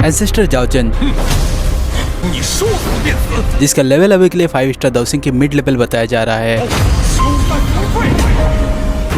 Ancestor जाओचन, जिसका level अभी के लिए 5 स्टार दाओसिंग के मिड लेवल बताया जा रहा है।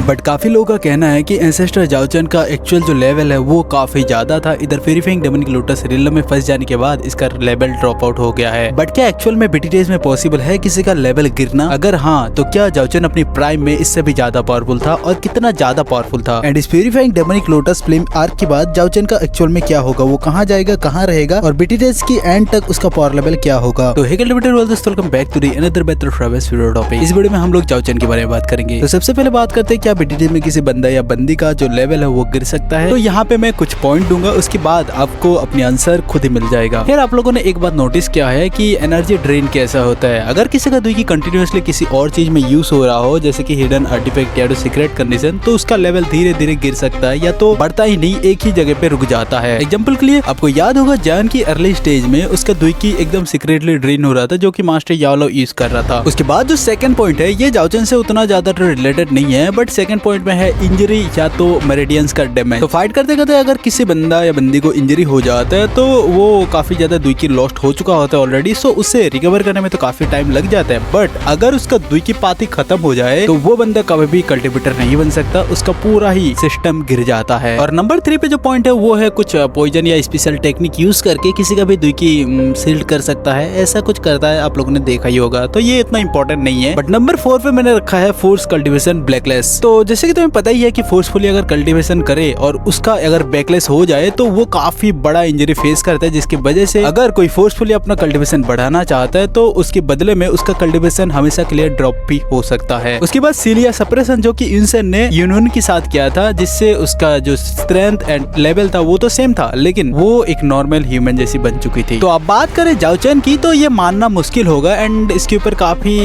बट काफी लोगों का कहना है कि एंसेस्टर जाओचन का एक्चुअल जो लेवल है वो काफी ज्यादा था। इधर फेरीफाइंग डेमोनिक लोटस रियल में फंस जाने के बाद इसका लेवल ड्रॉप आउट हो गया है। बट क्या एक्चुअल में बीटीटीएस में पॉसिबल है किसी का लेवल गिरना? अगर हाँ तो क्या जाओचन अपनी प्राइम में इससे भी ज्यादा पावरफुल था और कितना ज्यादा पावरफुल था? एंड इस फेरीफाइंग डेमोनिक लोटस फिल्म आर्क के बाद जाओचन का एक्चुअल में क्या होगा, वो कहाँ जाएगा, कहाँ रहेगा और बीटीटीएस की एंड तक उसका पावर लेवल क्या होगा? तो welcome back to the another Better Travels video topic. इस वीडियो में हम लोग जाओचन के बारे में बात करेंगे। तो सबसे पहले बात करते हैं क्या बीटीटीएस में किसी बंदा या बंदी का जो लेवल है वो गिर सकता है? तो यहाँ पे मैं कुछ पॉइंट दूंगा, उसके बाद आपको अपनी आंसर खुद ही मिल जाएगा। फिर आप लोगों ने एक बात नोटिस किया है कि एनर्जी ड्रेन कैसा होता है? अगर किसी का दुई की कंटिन्यूअसली किसी और चीज में यूज हो रहा हो, जैसे कि हिडन आर्टिफैक्ट या तो सीक्रेट कंडीशन, तो उसका लेवल धीरे धीरे गिर सकता है या तो बढ़ता ही नहीं, एक ही जगह पे रुक जाता है। एग्जाम्पल के लिए आपको याद होगा जान की अर्ली स्टेज में उसका दुई की एकदम सीक्रेटली ड्रेन हो रहा था, जो कि मास्टर यालो यूज कर रहा था। उसके बाद जो सेकंड पॉइंट है ये जाओचन से उतना ज्यादा रिलेटेड नहीं है, बट सेकंड पॉइंट में है इंजरी या तो मेरिडियंस का डैमेज। तो फाइट करते करते अगर किसी बंदा या बंदी को इंजरी हो जाता है तो वो काफी ज्यादा दुई की लॉस्ट हो चुका होता है ऑलरेडी, सो उसे रिकवर करने में तो काफी टाइम लग जाता है। बट अगर उसका दुई की पाती खत्म हो जाए तो वो बंदा कभी भी कल्टिवेटर नहीं बन सकता, उसका पूरा ही सिस्टम गिर जाता है। और नंबर 3 पे जो पॉइंट है वो है कुछ पॉइजन या स्पेशल टेक्निक यूज करके किसी का भी दुई की सील्ड कर सकता है, ऐसा कुछ करता है, आप लोगों ने देखा ही होगा। तो ये इतना इंपॉर्टेंट नहीं है। बट नंबर 4 पे मैंने रखा है फोर्स कल्टिवेशन ब्लैकलेस। तो जैसे कि तुम्हें पता ही है कि फोर्सफुली अगर कल्टीवेशन करे और उसका अगर बैकलेस हो जाए तो वो काफी बड़ा इंजरी फेस करता है, जिसकी वजह से अगर कोई फोर्सफुली अपना कल्टीवेशन बढ़ाना चाहता है तो उसके बदले में उसका कल्टीवेशन हमेशा के लिए ड्रॉप भी हो सकता है। उसके बाद सीलिया सप्रेशन, जो कि इनसेन ने यूनियन के साथ किया था, जिससे उसका जो स्ट्रेंथ एंड लेवल था वो तो सेम था, लेकिन वो एक नॉर्मल ह्यूमन जैसी बन चुकी थी। तो अब बात करें जाओचन की तो ये मानना मुश्किल होगा एंड इसके ऊपर काफी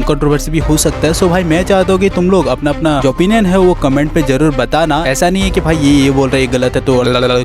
कंट्रोवर्सी भी हो सकता है। सो भाई मैं चाहता हूँ कि तुम लोग अपना अपना जो ओपिनियन है वो कमेंट पे जरूर बताना। ऐसा नहीं है कि भाई ये बोल रहा है गलत है तो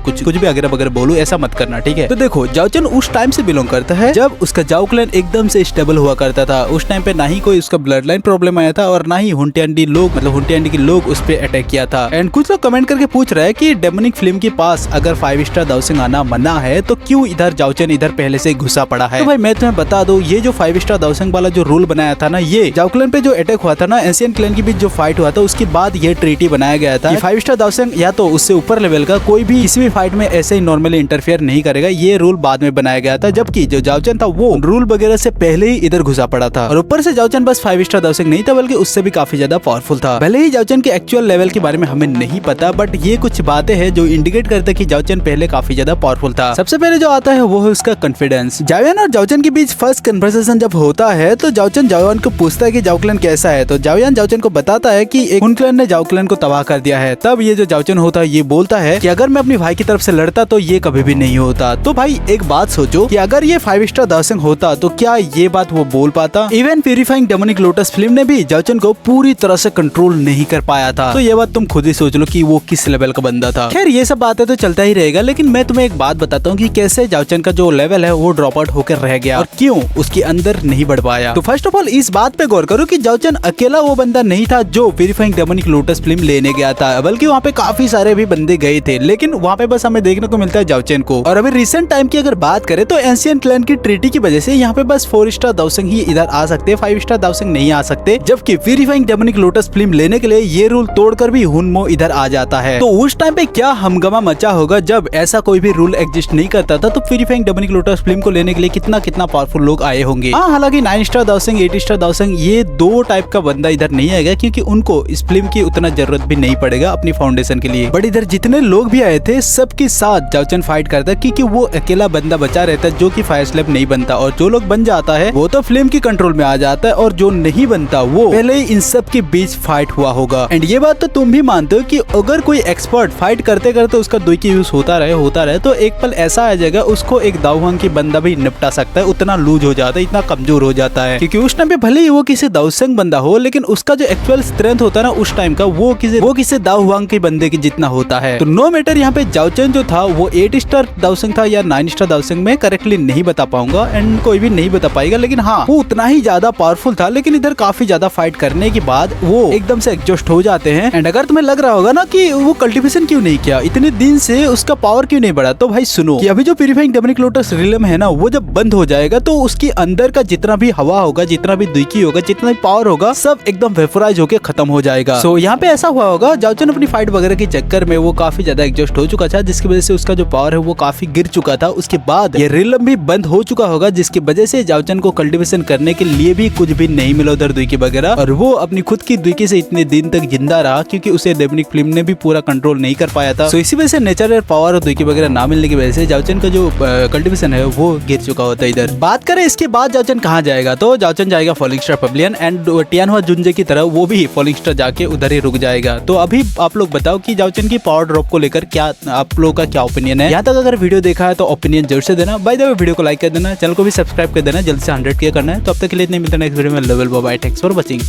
कुछ भी अगर वगैरह बोलूं, ऐसा मत करना, ठीक है? तो देखो जाओचन उस टाइम से बिलोंग करता है जब उसका जाओ क्लैन एकदम से स्टेबल हुआ करता था। उस टाइम पे ना ही कोई उसका ब्लड लाइन प्रॉब्लम आया था और ना ही हुंटियांडी लोग मतलब हुंटियांडी के लोग उस पे अटैक किया था। एंड कुछ लोग कमेंट करके पूछ रहे हैं कि डेमोनिक फिल्म के पास अगर 5 स्टार दाओसिंग आना मना है तो क्यों इधर जाओचन इधर पहले से घुसा पड़ा है? तो भाई मैं तुम्हें बता दूं, ये जो 5 स्टार दाओसिंग वाला जो रूल बनाया था ना, ये जाओ क्लैन पे जो अटैक हुआ था ना, एशियन क्लैन के बीच जो फाइट हुआ था उसके बाद ये ट्रीटी बनाया गया था। 5 स्टार दाओसिंग या तो उससे ऊपर लेवल का कोई भी किसी भी फाइट में ऐसे ही नॉर्मली इंटरफेयर नहीं करेगा, ये रूल बाद में बनाया गया था। जबकि जो जाओचन था वो रूल वगैरह से पहले ही इधर घुसा पड़ा था और ऊपर से जाओचन बस 5 स्टार दाओसिंग नहीं था बल्कि उससे भी काफी ज्यादा पावरफुल था। भले ही जाओचन के एक्चुअल लेवल के बारे में हमें नहीं पता, बट ये कुछ बातें हैं जो इंडिकेट करते हैं कि जाओचन पहले काफी ज्यादा पावरफुल था। सबसे पहले जो आता है वो है उसका कॉन्फिडेंस। जाओयान और जाओचन के बीच फर्स्ट कन्वर्सेशन जब होता है तो जाओचन जाओयान को पूछता है कि जाओ क्लैन कैसा है, तो जाओयान जाओचन को बताता है कि एक हुन क्लैन ने जाओ क्लैन को तबाह कर दिया है। तब ये जो जाओचन होता है ये बोलता है कि अगर मैं अपनी भाई की तरफ से लड़ता तो ये कभी भी नहीं होता। तो भाई एक बात सोचो कि अगर ये 5 स्टार दाओसिंग होता तो क्या ये बात वो बोल पाता? Even purifying demonic lotus film ने भी जाओचन को पूरी तरह से कंट्रोल नहीं कर पाया था। तो ये बात तुम खुद ही सोच लो कि वो किस लेवल का बंदा था। खैर ये सब बातें तो चलता ही रहेगा, लेकिन मैं तुम्हें एक बात बताता हूँ कि कैसे जाओचन का जो लेवल है वो ड्रॉप आउट होकर रह गया और क्यों उसके अंदर नहीं बढ़ पाया। तो फर्स्ट ऑफ ऑल इस बात पे गौर करो कि जाओचन अकेला वो बंदा नहीं था जो प्यूरिफाइंग डेमोनिक लोटस फिल्म लेने गया था, बल्कि वहाँ पे काफी सारे भी बंदे गए थे, लेकिन वहाँ पे बस हमें देखने को मिलता है जाओचन को। और अभी रिसेंट टाइम की अगर बात करें तो एशियन क्लैन की ट्रीटी की वजह से यहाँ पे बस 4 स्टार दाओसिंग ही इधर आ सकते हैं, 5 स्टार दाओसिंग नहीं आ सकते। जबकि प्यूरिफाइंग डेमोनिक लोटस फिल्म लेने के लिए ये रूल तोड़कर भी हुनमो इधर आ जाता है। तो उस टाइम पे क्या हमगमा मचा होगा जब ऐसा कोई भी रूल एग्जिस्ट नहीं करता था। तो प्यूरिफाइंग डेमोनिक लोटस फिल्म को लेने के लिए कितना कितना पावरफुल लोग आए होंगे। हाँ, हालांकि 9 स्टार दाओसिंग 8 स्टार दाओसिंग ये दो टाइप का बंदा इधर नहीं आएगा, क्योंकि उनको इस फिल्म की उतना जरूरत भी नहीं पड़ेगा अपनी फाउंडेशन के लिए। बट इधर जितने लोग भी आए थे सबके साथ जाओचन फाइट करता है, क्योंकि वो अकेला बंदा बचा रहता है जो कि फायर स्लैब नहीं बनता, और जो लोग बन जाता है वो तो फिल्म की कंट्रोल में आ जाता है, और जो नहीं बनता वो पहले ही इन सब के बीच फाइट हुआ होगा। एंड ये बात तो तुम भी मानते हो कि अगर कोई एक्सपर्ट फाइट करते करते उसका दुई की यूज होता रहे तो एक पल ऐसा आ जाएगा उसको एक दाओहांग की बंदा भी निपटा सकता है, उतना लूज हो जाता है, इतना कमजोर हो जाता है। क्योंकि उस टाइम पे भले ही वो किसी दाओसिंग बंदा हो, लेकिन उसका जो एक्चुअल स्ट्रेंथ होता है ना उस टाइम का, वो किसी दाओ हुआंग के बंदे के जितना होता है। तो नो मैटर, यहाँ पे जाओचन जो था वो 8 स्टार दाओसेंग था या 9 स्टार दाओसेंग में करेक्टली नहीं बता पाऊंगा एंड कोई भी नहीं बता पाएगा, लेकिन हाँ वो उतना ही ज्यादा पावरफुल था। लेकिन इधर काफी ज्यादा फाइट करने के बाद वो एकदम से एग्जॉस्ट हो जाते हैं। एंड अगर तुम्हें लग रहा होगा ना कि वो कल्टीवेशन क्यों नहीं किया, इतने दिन से उसका पावर क्यों नहीं बढ़ा, तो भाई सुनो कि अभी जो प्यूरिफाइंग डेमोनिक लोटस रिलम है ना, वो जब बंद हो जाएगा तो उसके अंदर का जितना भी हवा होगा, जितना भी दुइकी होगा, जितना भी पावर होगा, सब एकदम वेपोराइज होके खत्म हो जाएगा। सो यहाँ पे ऐसा हुआ होगा, जाओचन अपनी फाइट वगैरह के चक्कर में वो काफी ज्यादा एग्जॉस्ट हो चुका था, जिसकी वजह से उसका जो पावर है वो काफी गिर चुका था। उसके बाद ये रिलम भी बंद हो चुका होगा, जिसकी वजह से जाओचन को कल्टीवेशन करने के लिए भी कुछ भी नहीं मिला उधर दुइकी वगैरह, और वो अपनी खुद की दुइकी से इतने दिन तक जिंदा रहा क्योंकि उसे डेमोनिक फिल्म ने भी पूरा कंट्रोल नहीं कर पाया था। सो इसी वजह से नेचुरल पावर और दुइकी वगैरह ना मिलने की वजह से जाओचन का जो कल्टीवेशन है वो गिर चुका होता है। इधर बात करें इसके बाद जाओचन कहाँ जाएगा, तो जाओचन जाएगा फॉलिंग स्टार पवेलियन एंड टियानहुआ जुंजे की तरह वो भी फॉलिंग स्टार जाके उधर ही रुक जाएगा। तो अभी आप लोग बताओ कि जाओचन की पावर ड्रॉप को लेकर क्या आप लोगों का क्या ओपिनियन है। यहाँ तक अगर वीडियो देखा है तो ओपिनियन जरूर से देना। बाय द वे वीडियो को लाइक कर देना, चैनल को भी सब्सक्राइब कर देना, जल्द से 100 करना है। तो अब तक के लिए इतने मिलते हैं नेक्स्ट वीडियो में। Level by, thanks for watching.